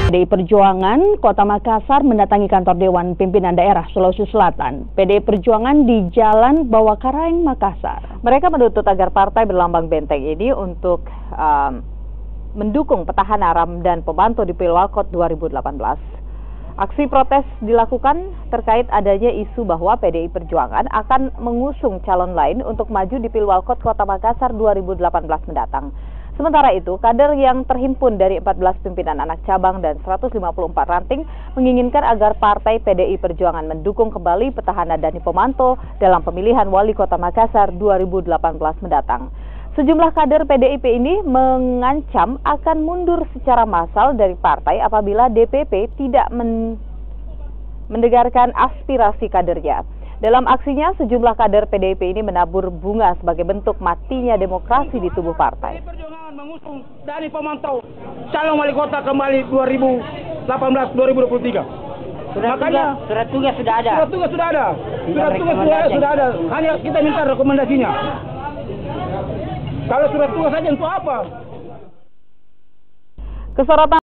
PDI Perjuangan Kota Makassar mendatangi kantor Dewan Pimpinan Daerah Sulawesi Selatan. PDI Perjuangan di Jalan Bawakaraeng, Makassar. Mereka menuntut agar partai berlambang benteng ini untuk mendukung petahana Ramdan Pomanto di Pilwalkot 2018. Aksi protes dilakukan terkait adanya isu bahwa PDI Perjuangan akan mengusung calon lain untuk maju di Pilwalkot Kota Makassar 2018 mendatang. Sementara itu, kader yang terhimpun dari 14 pimpinan anak cabang dan 154 ranting menginginkan agar partai PDI Perjuangan mendukung kembali petahana Dani Pomanto dalam pemilihan wali kota Makassar 2018 mendatang. Sejumlah kader PDIP ini mengancam akan mundur secara massal dari partai apabila DPP tidak mendengarkan aspirasi kadernya. Dalam aksinya, sejumlah kader PDIP ini menabur bunga sebagai bentuk matinya demokrasi di tubuh partai. Perjuangan mengusung Dani Pomanto calon wali kota kembali 2018-2023. Surat tugas sudah ada. Surat tugas sudah ada. Surat tugas sudah ada. Hanya kita minta rekomendasinya. Kalau surat tugas saja untuk apa? Kesorotan